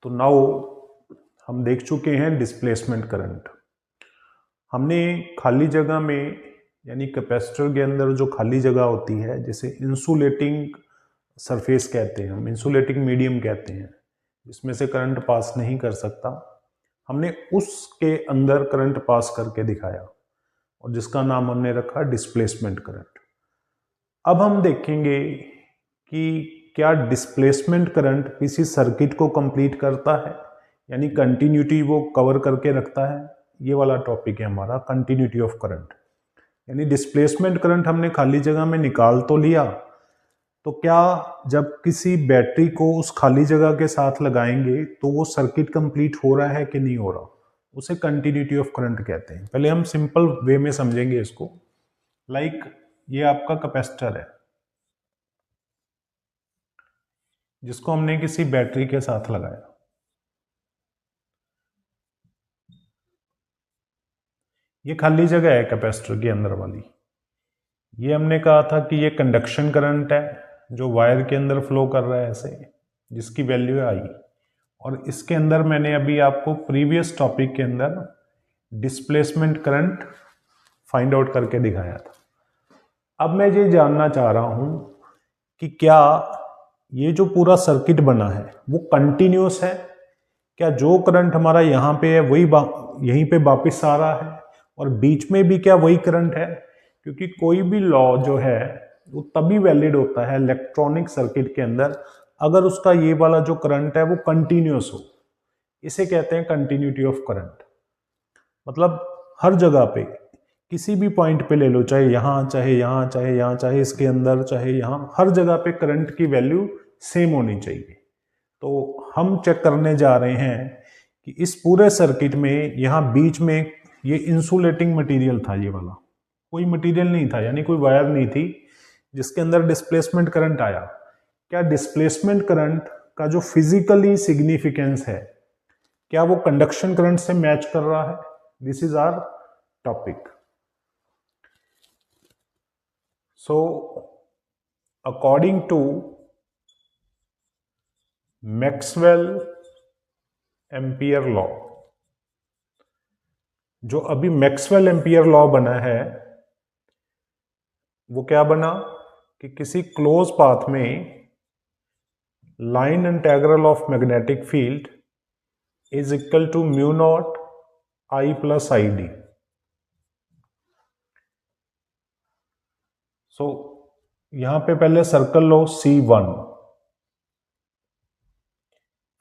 तो नाउ हम देख चुके हैं डिस्प्लेसमेंट करंट। हमने खाली जगह में यानी कैपेसिटर के अंदर जो खाली जगह होती है जिसे इंसुलेटिंग सरफेस कहते हैं, हम इंसुलेटिंग मीडियम कहते हैं, जिसमें से करंट पास नहीं कर सकता, हमने उसके अंदर करंट पास करके दिखाया और जिसका नाम हमने रखा डिस्प्लेसमेंट करंट। अब हम देखेंगे कि क्या डिस्प्लेसमेंट करंट किसी सर्किट को कंप्लीट करता है, यानी कंटिन्यूटी वो कवर करके रखता है। ये वाला टॉपिक है हमारा, कंटिन्यूटी ऑफ करंट। यानी डिस्प्लेसमेंट करंट हमने खाली जगह में निकाल तो लिया, तो क्या जब किसी बैटरी को उस खाली जगह के साथ लगाएंगे तो वो सर्किट कंप्लीट हो रहा है कि नहीं हो रहा, उसे कंटिन्यूटी ऑफ करंट कहते हैं। पहले हम सिंपल वे में समझेंगे इसको। लाइक ये आपका कैपेसिटर है जिसको हमने किसी बैटरी के साथ लगाया। ये खाली जगह है कैपेसिटर के अंदर वाली। ये हमने कहा था कि ये कंडक्शन करंट है जो वायर के अंदर फ्लो कर रहा है ऐसे, जिसकी वैल्यू है आई। और इसके अंदर मैंने अभी आपको प्रीवियस टॉपिक के अंदर डिस्प्लेसमेंट करंट फाइंड आउट करके दिखाया था। अब मैं ये जानना चाह रहा हूं कि क्या ये जो पूरा सर्किट बना है वो कंटिन्यूस है, क्या जो करंट हमारा यहाँ पे है वही यहीं पे वापस आ रहा है, और बीच में भी क्या वही करंट है। क्योंकि कोई भी लॉ जो है वो तभी वैलिड होता है इलेक्ट्रॉनिक सर्किट के अंदर अगर उसका ये वाला जो करंट है वो कंटिन्यूस हो। इसे कहते हैं कंटिन्यूटी ऑफ करंट। मतलब हर जगह पे किसी भी पॉइंट पे ले लो, चाहे यहाँ चाहे यहाँ चाहे यहाँ चाहे इसके अंदर चाहे यहाँ, हर जगह पे करंट की वैल्यू सेम होनी चाहिए। तो हम चेक करने जा रहे हैं कि इस पूरे सर्किट में यहाँ बीच में ये इंसुलेटिंग मटेरियल था, ये वाला कोई मटेरियल नहीं था, यानी कोई वायर नहीं थी जिसके अंदर डिस्प्लेसमेंट करंट आया। क्या डिस्प्लेसमेंट करंट का जो फिजिकली सिग्निफिकेंस है क्या वो कंडक्शन करंट से मैच कर रहा है? This is our topic. So according to Maxwell Ampere law, जो अभी मैक्सवेल एम्पियर लॉ बना है वो क्या बना कि किसी क्लोज पाथ में line integral of magnetic field is equal to mu naught I plus I D. So यहां पे पहले सर्कल लो C1,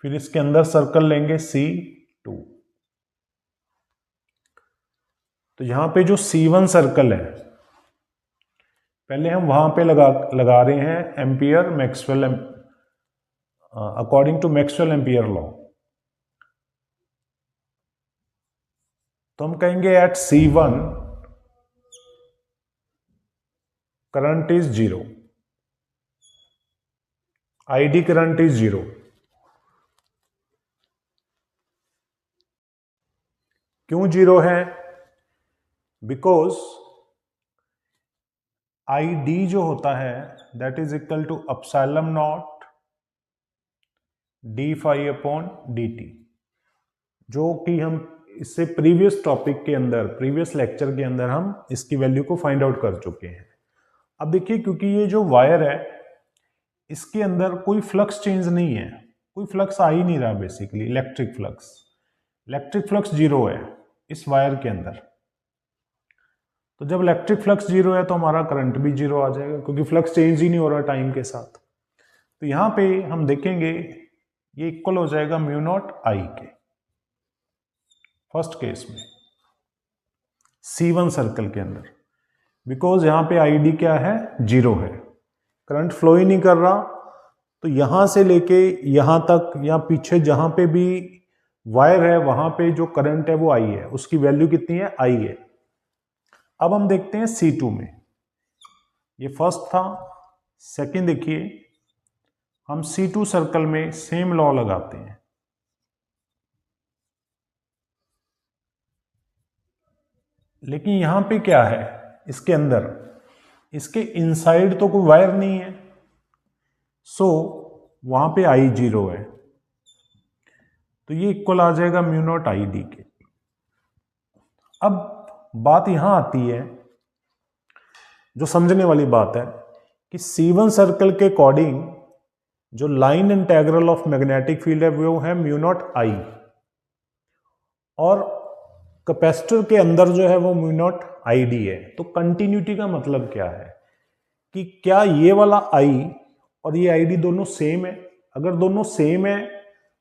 फिर इसके अंदर सर्कल लेंगे C2। तो यहां पे जो C1 सर्कल है पहले हम वहां पे लगा रहे हैं Ampere Maxwell, according to Maxwell Ampere law. तो हम कहेंगे at C1 current is 0, ID current is 0। क्यों 0 है? बिकॉज ID जो होता है that is equal to epsilon naught d phi upon dt, जो कि हम इससे प्रीवियस टॉपिक के अंदर, प्रीवियस लेक्चर के अंदर हम इसकी वैल्यू को फाइंड आउट कर चुके हैं। अब देखिए, क्योंकि ये जो वायर है इसके अंदर कोई फ्लक्स चेंज नहीं है, कोई फ्लक्स आ ही नहीं रहा, बेसिकली इलेक्ट्रिक फ्लक्स 0 है इस वायर के अंदर। तो जब इलेक्ट्रिक फ्लक्स 0 है तो हमारा करंट भी 0 आ जाएगा, क्योंकि फ्लक्स चेंज ही नहीं हो रहा टाइम के साथ। तो यहां पे हम देखेंगे ये इक्वल हो जाएगा म्यू नॉट आई के फर्स्ट केस में C1 सर्कल के अंदर, बिकॉज यहां पे ID क्या है? 0 है, करंट फ्लो ही नहीं कर रहा। तो यहां से लेके यहां तक या पीछे जहां पे भी वायर है वहां पे जो करंट है वो I है, उसकी वैल्यू कितनी है? I है। अब हम देखते हैं C2 में, ये फर्स्ट था। सेकंड देखिए, हम C2 सर्कल में सेम लॉ लगाते हैं। लेकिन यहां पे क्या है इसके अंदर? इसके इनसाइड तो कोई वायर नहीं है, सो वहां पे I 0 है। तो ये इक्वल आ जाएगा म्यू नॉट आई डी के। अब बात यहां आती है, जो समझने वाली बात है कि C1 सर्कल के अकॉर्डिंग जो line integral of magnetic field है वो है म्यू नॉट आई, और कैपेसिटर के अंदर जो है वो म्यू नॉट आई डी है। तो कंटिन्यूटी का मतलब क्या है कि क्या ये वाला आई और ये आई डी दोनों सेम है? अगर दोनों सेम है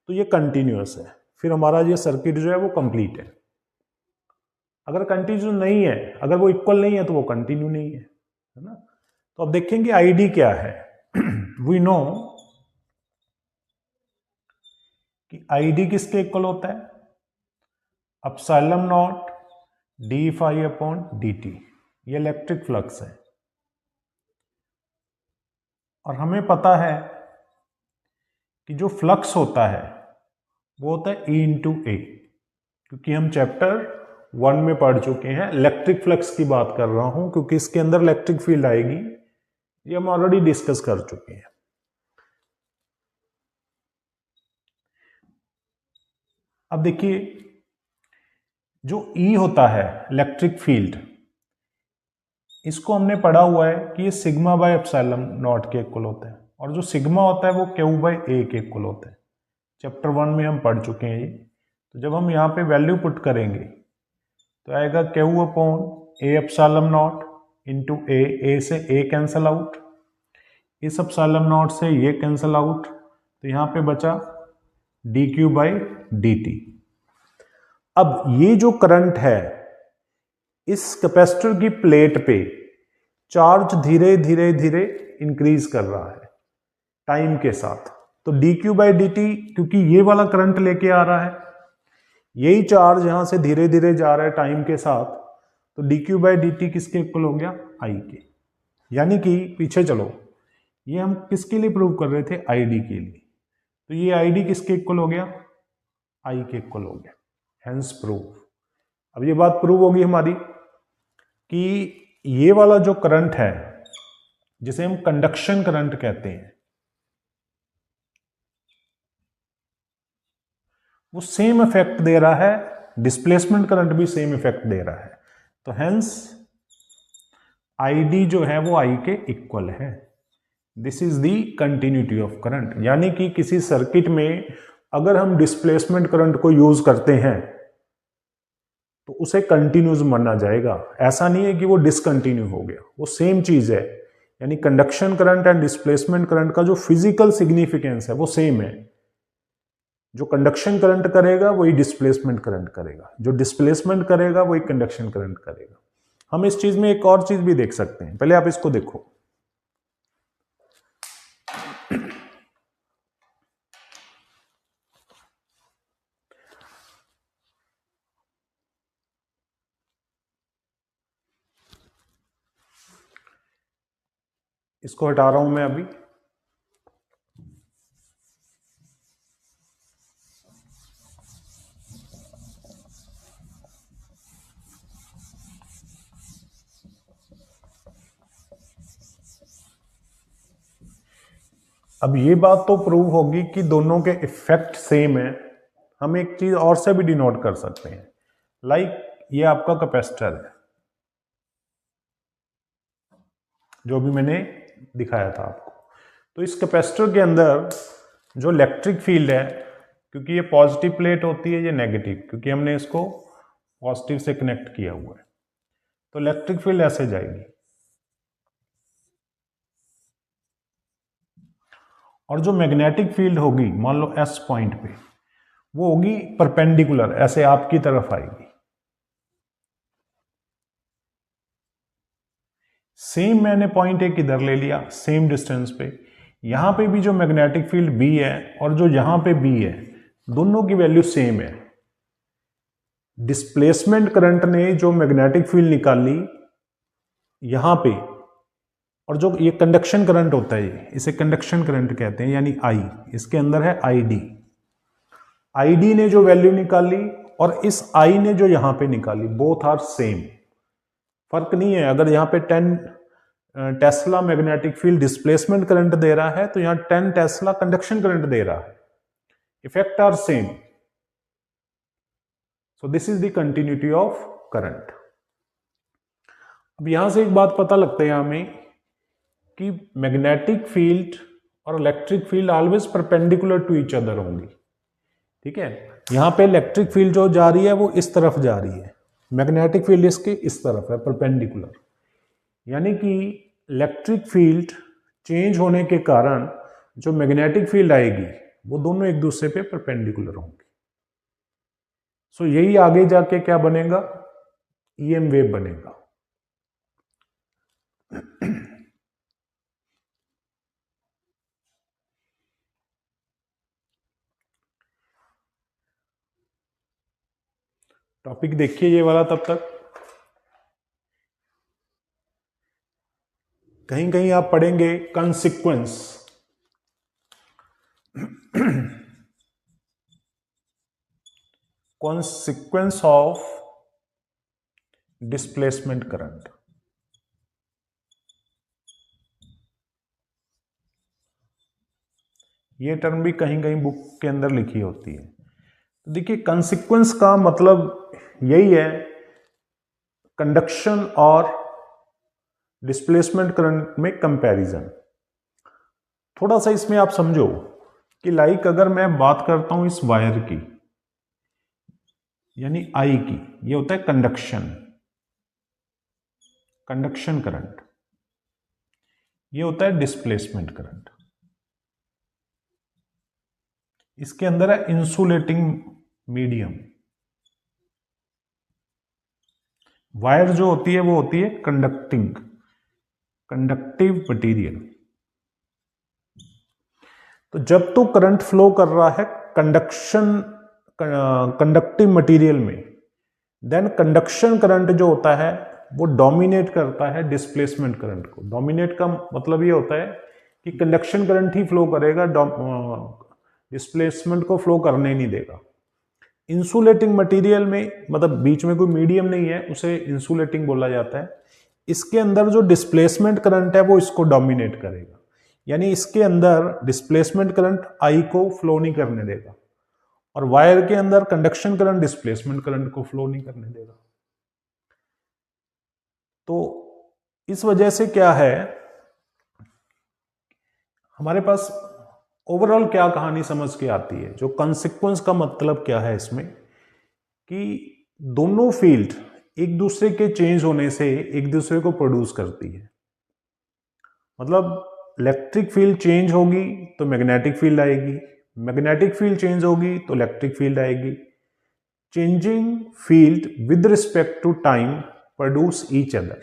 तो ये कंटिन्यूअस है, फिर हमारा ये सर्किट जो है वो कंप्लीट है। अगर कंटिन्यू नहीं है, अगर वो इक्वल नहीं है तो वो कंटिन्यू नहीं है ना। तो अब देखेंगे आई डी क्या है। वी नो कि आई डी किसके इक्वल होता है? Epsilon naught d phi upon d t, ये इलेक्ट्रिक फ्लक्स है। और हमें पता है कि जो फ्लक्स होता है वो होता है E इंटू ए, क्योंकि हम चैप्टर 1 में पढ़ चुके हैं। इलेक्ट्रिक फ्लक्स की बात कर रहा हूं क्योंकि इसके अंदर इलेक्ट्रिक फील्ड आएगी, ये हम ऑलरेडी डिस्कस कर चुके हैं। अब देखिए, जो E होता है इलेक्ट्रिक फील्ड, इसको हमने पढ़ा हुआ है कि ये सिग्मा बाय एप्सिलॉन नॉट के इक्वल होता है, और जो सिग्मा होता है वो क्यू बाय ए के इक्वल होता है। चैप्टर 1 में हम पढ़ चुके हैं ये। तो जब हम यहाँ पे वैल्यू पुट करेंगे तो आएगा Q upon A epsilon naught into A से ए कैंसल आउट, इस एप्सिलॉन नॉट से ये कैंसल आउट, तो यहाँ पे बचा D Q by D T. अब ये जो करंट है, इस कैपेसिटर की प्लेट पे चार्ज धीरे धीरे धीरे इंक्रीज कर रहा है टाइम के साथ। तो D Q by D T, क्योंकि ये वाला करंट लेके आ रहा है, यही चार्ज यहां से धीरे धीरे जा रहा है टाइम के साथ, तो D Q by D T किसके इक्वल हो गया? आई के। यानी कि पीछे चलो, ये हम किसके लिए प्रूव कर रहे थे? आई डी के लिए। तो ये आई डी किसके इक्वल हो गया? आई के इक्वल हो गया, हेंस प्रूव। अब ये बात प्रूव होगी हमारी कि ये वाला जो करंट है, जिसे हम कंडक्शन करंट कहते हैं, वो सेम इफेक्ट दे रहा है, डिस्प्लेसमेंट करंट भी सेम इफेक्ट दे रहा है। तो हेंस आई डी जो है वो आई के इक्वल है। This is the continuity of current. यानी कि किसी सर्किट में अगर हम डिस्प्लेसमेंट करंट को यूज करते हैं तो उसे कंटिन्यूस माना जाएगा। ऐसा नहीं है कि वो डिसकंटिन्यू हो गया, वो सेम चीज है। यानी conduction current and displacement current का जो फिजिकल सिग्निफिकेंस है वो सेम है। जो कंडक्शन करंट करेगा वही डिस्प्लेसमेंट करंट करेगा, जो डिस्प्लेसमेंट करेगा वही कंडक्शन करंट करेगा। हम इस चीज में एक और चीज भी देख सकते हैं, पहले आप इसको देखो। इसको हटा रहा हूं मैं अभी। अब ये बात तो प्रूव होगी कि दोनों के इफेक्ट सेम है। हम एक चीज और से भी डिनोट कर सकते हैं, लाइक ये आपका कैपेसिटर है जो भी मैंने दिखाया था आपको। तो इस कैपेसिटर के अंदर जो इलेक्ट्रिक फील्ड है, क्योंकि ये पॉजिटिव प्लेट होती है, ये नेगेटिव, क्योंकि हमने इसको पॉजिटिव से कनेक्ट किया हुआ है, तो इलेक्ट्रिक फील्ड ऐसे जाएगी। और जो मैग्नेटिक फील्ड होगी, मान लो एस पॉइंट पे, वो होगी परपेंडिकुलर, ऐसे आपकी तरफ आएगी। सेम मैंने पॉइंट एक इधर ले लिया, सेम डिस्टेंस पे, यहां पे भी जो मैग्नेटिक फील्ड बी है और जो यहां पे बी है, दोनों की वैल्यू सेम है। डिस्प्लेसमेंट करंट ने जो मैग्नेटिक फील्ड निकाली यहां पे, और जो ये कंडक्शन करंट होता है, इसे कंडक्शन करंट कहते हैं, यानी आई, इसके अंदर है आई डी। आई डी ने जो वैल्यू निकाली और इस आई ने जो यहां पे निकाली, बोथ आर सेम। फर्क नहीं है। अगर यहाँ पे 10 tesla magnetic field displacement current दे रहा है तो यहाँ 10 टेस्ला कंडक्शन करंट दे रहा है, effect are same. So this is the continuity of current. अब यहां से एक बात पता लगता है हमें कि मैग्नेटिक फील्ड और electric field always perpendicular to each other होंगी। ठीक है, यहां पे इलेक्ट्रिक फील्ड जो जा रही है वो इस तरफ जा रही है, मैग्नेटिक फील्ड इसके इस तरफ है, परपेंडिकुलर। यानी कि इलेक्ट्रिक फील्ड चेंज होने के कारण जो मैग्नेटिक फील्ड आएगी वो दोनों एक दूसरे पे परपेंडिकुलर होंगे। सो यही आगे जाके क्या बनेगा, ईएम वेव बनेगा। टॉपिक देखिए ये वाला तब तक। कहीं कहीं आप पढ़ेंगे consequence. Consequence of displacement current. ये टर्म भी कहीं कहीं बुक के अंदर लिखी होती है। तो देखिए कंसिक्वेंस का मतलब यही है, कंडक्शन और डिस्प्लेसमेंट करंट में कंपैरिजन। थोड़ा सा इसमें आप समझो कि लाइक अगर मैं बात करता हूं इस वायर की, यानी आई की, ये होता है कंडक्शन, कंडक्शन करंट। ये होता है डिस्प्लेसमेंट करंट। इसके अंदर है इंसुलेटिंग मीडियम। वायर जो होती है वो होती है कंडक्टिव मटीरियल। तो जब तो करंट फ्लो कर रहा है कंडक्टिव मटीरियल में, देन कंडक्शन करंट जो होता है वो डोमिनेट करता है डिस्प्लेसमेंट करंट को। डोमिनेट का मतलब ये होता है कि कंडक्शन करंट ही फ्लो करेगा, डिस्प्लेसमेंट को फ्लो करने नहीं देगा। इंसुलेटिंग मटेरियल में मतलब बीच में कोई मीडियम नहीं है, उसे इंसुलेटिंग बोला जाता है। इसके अंदर जो डिस्प्लेसमेंट करंट है वो इसको डोमिनेट करेगा, यानी इसके अंदर डिस्प्लेसमेंट करंट आई को फ्लो नहीं करने देगा, और वायर के अंदर कंडक्शन करंट डिस्प्लेसमेंट करंट को फ्लो नहीं करने देगा। तो इस वजह से क्या है, हमारे पास ओवरऑल क्या कहानी समझ के आती है, जो कंसिक्वेंस का मतलब क्या है इसमें, कि दोनों फील्ड एक दूसरे के चेंज होने से एक दूसरे को प्रोड्यूस करती है। मतलब इलेक्ट्रिक फील्ड चेंज होगी तो मैग्नेटिक फील्ड आएगी, मैग्नेटिक फील्ड चेंज होगी तो इलेक्ट्रिक फील्ड आएगी। Changing field with respect to time produce each other,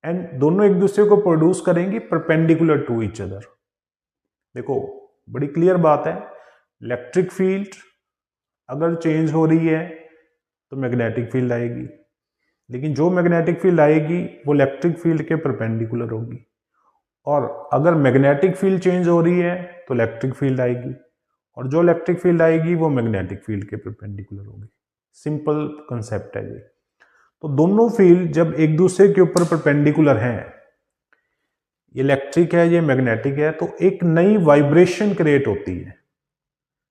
and दोनों एक दूसरे को प्रोड्यूस करेंगी परपेंडिकुलर टू ईच अदर। देखो बड़ी क्लियर बात है, इलेक्ट्रिक फील्ड अगर चेंज हो रही है तो मैग्नेटिक फील्ड आएगी, लेकिन जो मैग्नेटिक फील्ड आएगी वो इलेक्ट्रिक फील्ड के परपेंडिकुलर होगी, और अगर मैग्नेटिक फील्ड चेंज हो रही है तो इलेक्ट्रिक फील्ड आएगी, और जो इलेक्ट्रिक फील्ड आएगी वो मैग्नेटिक फील्ड के परपेंडिकुलर होगी। सिंपल कंसेप्ट है ये। तो दोनों फील्ड जब एक दूसरे के ऊपर परपेंडिकुलर हैं, इलेक्ट्रिक है ये मैग्नेटिक है, तो एक नई वाइब्रेशन क्रिएट होती है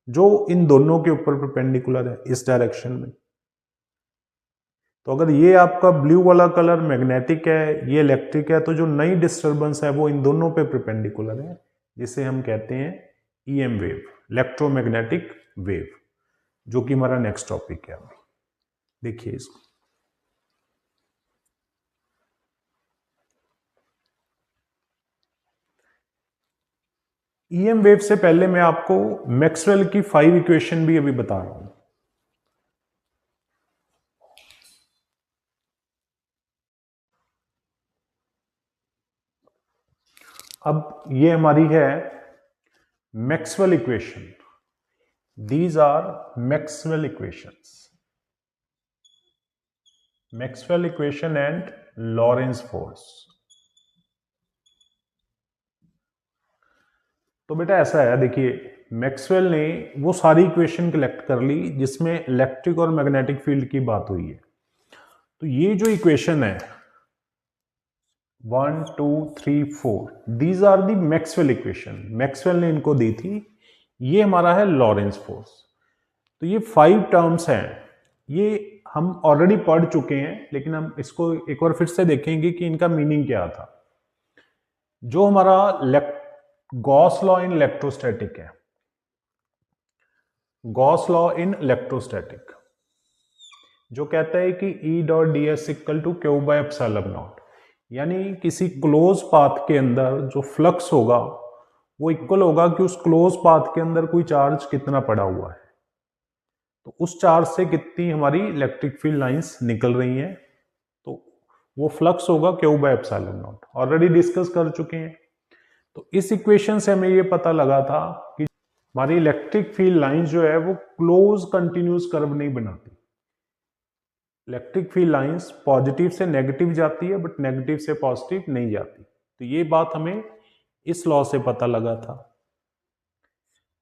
जो इन दोनों के ऊपर परपेंडिकुलर है इस डायरेक्शन में। तो अगर ये आपका ब्लू वाला कलर मैग्नेटिक है, ये इलेक्ट्रिक है, तो जो नई डिस्टरबेंस है वो इन दोनों पे परपेंडिकुलर है, जिसे हम कहते हैं ईएम वेव, इलेक्ट्रोमैग्नेटिक वेव, जो कि हमारा नेक्स्ट टॉपिक है। अभी देखिए इसको। ईएम वेव से पहले मैं आपको मैक्सवेल की 5 इक्वेशन भी अभी बता रहा हूं। अब ये हमारी है Maxwell equation. These are Maxwell equations, Maxwell equation and Lorentz force. तो बेटा ऐसा है, देखिए मैक्सवेल ने वो सारी इक्वेशन कलेक्ट कर ली जिसमें इलेक्ट्रिक और मैग्नेटिक फील्ड की बात हुई है। तो ये जो इक्वेशन है 1 2 3 4, these are the Maxwell equation, Maxwell ने इनको दी थी। ये हमारा है लॉरेंस फोर्स। तो ये 5 टर्म्स हैं ये हम ऑलरेडी पढ़ चुके हैं, लेकिन हम इसको एक बार फिर से देखेंगे कि इनका मीनिंग क्या था। जो हमारा गॉस लॉ इन इलेक्ट्रोस्टैटिक है, गॉस लॉ इन इलेक्ट्रोस्टैटिक जो कहता है कि E dot d s equal to q by epsilon naught, यानी किसी क्लोज पाथ के अंदर जो फ्लक्स होगा वो इक्वल होगा कि उस क्लोज पाथ के अंदर कोई चार्ज कितना पड़ा हुआ है, तो उस चार्ज से कितनी हमारी इलेक्ट्रिक फील्ड लाइंस निकल रही हैं, तो वो फ्लक्स होगा Q by epsilon not. Already discuss कर चुके हैं। तो इस इक्वेशन से हमें ये पता लगा था कि हमारी इलेक्ट्रिक फील्ड लाइन जो है वो क्लोज कंटिन्यूस कर्व नहीं बनाती। इलेक्ट्रिक फील्ड लाइंस पॉजिटिव से नेगेटिव जाती है, बट नेगेटिव से पॉजिटिव नहीं जाती। तो ये बात हमें इस लॉ से पता लगा था।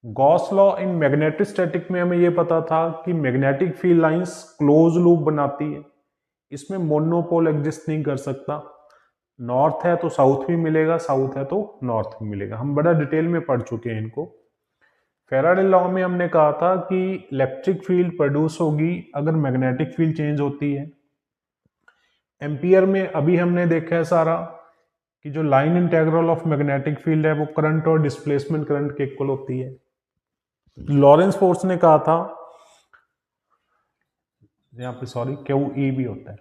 Gauss law in magnetic static में हमें ये पता था कि magnetic field lines close loop बनाती है, इसमें मोनोपोल एग्जिस्ट नहीं कर सकता। नॉर्थ है तो साउथ भी मिलेगा, साउथ है तो नॉर्थ भी मिलेगा। हम बड़ा डिटेल में पढ़ चुके हैं इनको। फैराडे लॉ में हमने कहा था कि इलेक्ट्रिक फील्ड प्रोड्यूस होगी अगर मैग्नेटिक फील्ड चेंज होती है। एम्पियर में अभी हमने देखा है सारा कि जो line integral of magnetic field है वो करंट और डिस्प्लेसमेंट करंट के इक्वल होती है। लॉरेंस फोर्स ने कहा था, यहाँ पे सॉरी क्यू ई भी होता है,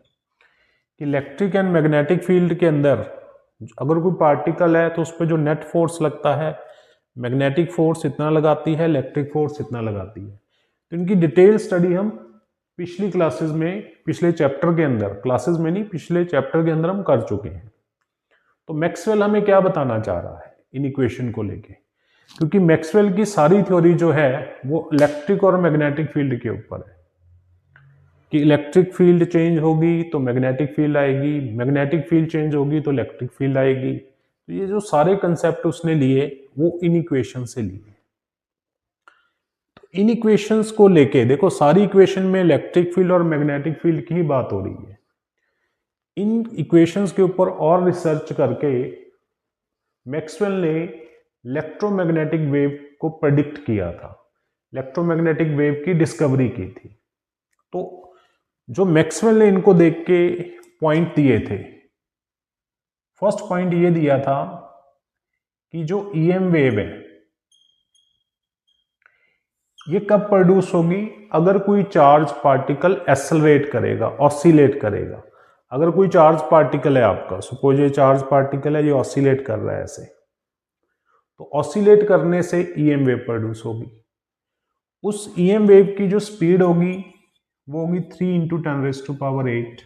कि इलेक्ट्रिक एंड मैग्नेटिक फील्ड के अंदर अगर कोई पार्टिकल है तो उस पर जो नेट फोर्स लगता है, मैग्नेटिक फोर्स इतना लगाती है, इलेक्ट्रिक फोर्स इतना लगाती है। तो इनकी डिटेल स्टडी हम पिछली क्लासेस में, पिछले चैप्टर के अंदर, क्लासेस में नहीं पिछले चैप्टर के अंदर हम कर चुके हैं। तो मैक्सवेल हमें क्या बताना चाह रहा है इन इक्वेशन को लेके, क्योंकि मैक्सवेल की सारी थ्योरी जो है वो इलेक्ट्रिक और मैग्नेटिक फील्ड के ऊपर है कि इलेक्ट्रिक फील्ड चेंज होगी तो मैग्नेटिक फील्ड आएगी, मैग्नेटिक फील्ड चेंज होगी तो इलेक्ट्रिक फील्ड आएगी। तो ये जो सारे कंसेप्ट उसने लिए वो इन इक्वेशन से लिए। तो इन इक्वेशंस को लेके देखो, सारी इक्वेशन में इलेक्ट्रिक फील्ड और मैग्नेटिक फील्ड की ही बात हो रही है। इन इक्वेशंस के ऊपर और रिसर्च करके मैक्सवेल ने इलेक्ट्रोमैग्नेटिक वेव को प्रेडिक्ट किया था, इलेक्ट्रोमैग्नेटिक वेव की डिस्कवरी की थी। तो जो मैक्सवेल ने इनको देख के पॉइंट दिए थे, फर्स्ट पॉइंट ये दिया था कि जो ईएम वेव है ये कब प्रोड्यूस होगी, अगर कोई चार्ज पार्टिकल एक्सेलरेट करेगा, ऑसिलेट करेगा। अगर कोई चार्ज पार्टिकल है आपका, सपोज ये चार्ज पार्टिकल है, ये ऑसिलेट कर रहा है ऐसे, तो ऑसिलेट करने से ईएम वेव प्रोड्यूस होगी। उस ईएम वेव की जो स्पीड होगी वो होगी 3 × 10⁸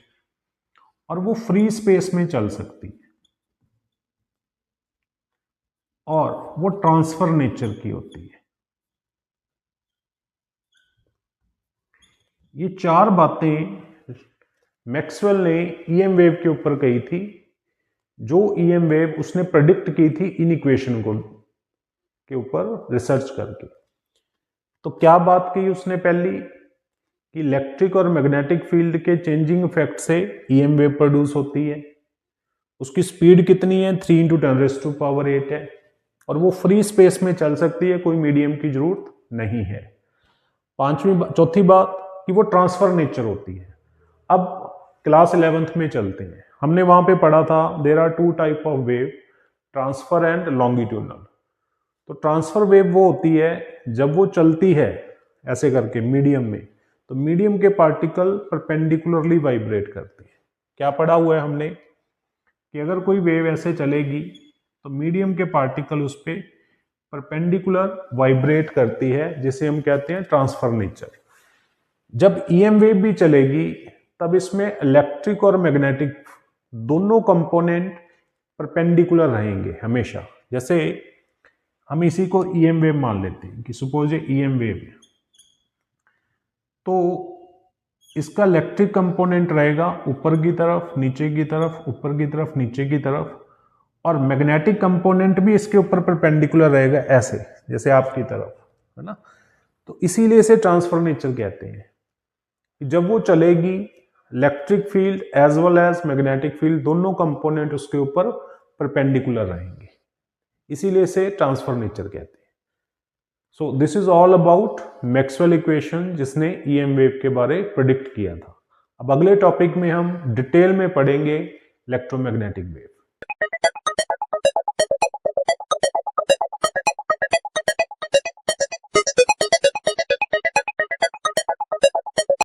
और वो फ्री स्पेस में चल सकती है और वो ट्रांसफर नेचर की होती है। ये चार बातें मैक्सवेल ने ईएम वेव के ऊपर कही थी, जो ईएम वेव उसने प्रेडिक्ट की थी इन इक्वेशन को के ऊपर रिसर्च करके। तो क्या बात कही उसने पहली, कि इलेक्ट्रिक और मैग्नेटिक फील्ड के चेंजिंग इफेक्ट से ईएम वेव प्रोड्यूस होती है। उसकी स्पीड कितनी है, 3 × 10⁸ है और वो फ्री स्पेस में चल सकती है, कोई मीडियम की जरूरत नहीं है। चौथी बात कि वो ट्रांसफर नेचर होती है। अब क्लास 11th में चलते हैं, हमने वहां पे पढ़ा था there are 2 type of wave, transverse and longitudinal. तो ट्रांसफर वेव वो होती है जब वो चलती है ऐसे करके मीडियम में, तो मीडियम के पार्टिकल परपेंडिकुलरली वाइब्रेट करते हैं। क्या पढ़ा हुआ है हमने कि अगर कोई वेव ऐसे चलेगी तो मीडियम के पार्टिकल उस पर परपेंडिकुलर वाइब्रेट करती है, जिसे हम कहते हैं ट्रांसफर नेचर। जब ईएम वेव भी चलेगी तब इसमें इलेक्ट्रिक और मैग्नेटिक दोनों कंपोनेंट परपेंडिकुलर रहेंगे हमेशा। जैसे हम इसी को ईएम वेव मान लेते हैं कि सपोज ये ईएम वेव है, तो इसका इलेक्ट्रिक कंपोनेंट रहेगा ऊपर की तरफ, नीचे की तरफ, ऊपर की तरफ, नीचे की तरफ, और मैग्नेटिक कंपोनेंट भी इसके ऊपर परपेंडिकुलर रहेगा ऐसे, जैसे आपकी तरफ, है ना। तो इसीलिए इसे ट्रांसफर नेचर कहते हैं। जब वो चलेगी electric field as well as magnetic field दोनों कंपोनेंट उसके ऊपर परपेंडिकुलर रहेंगे, इसीलिए इसे ट्रांसफर नेचर कहते हैं। सो this is all about Maxwell equation, जिसने ईएम वेव के बारे प्रिडिक्ट किया था। अब अगले टॉपिक में हम डिटेल में पढ़ेंगे इलेक्ट्रोमैग्नेटिक वेव।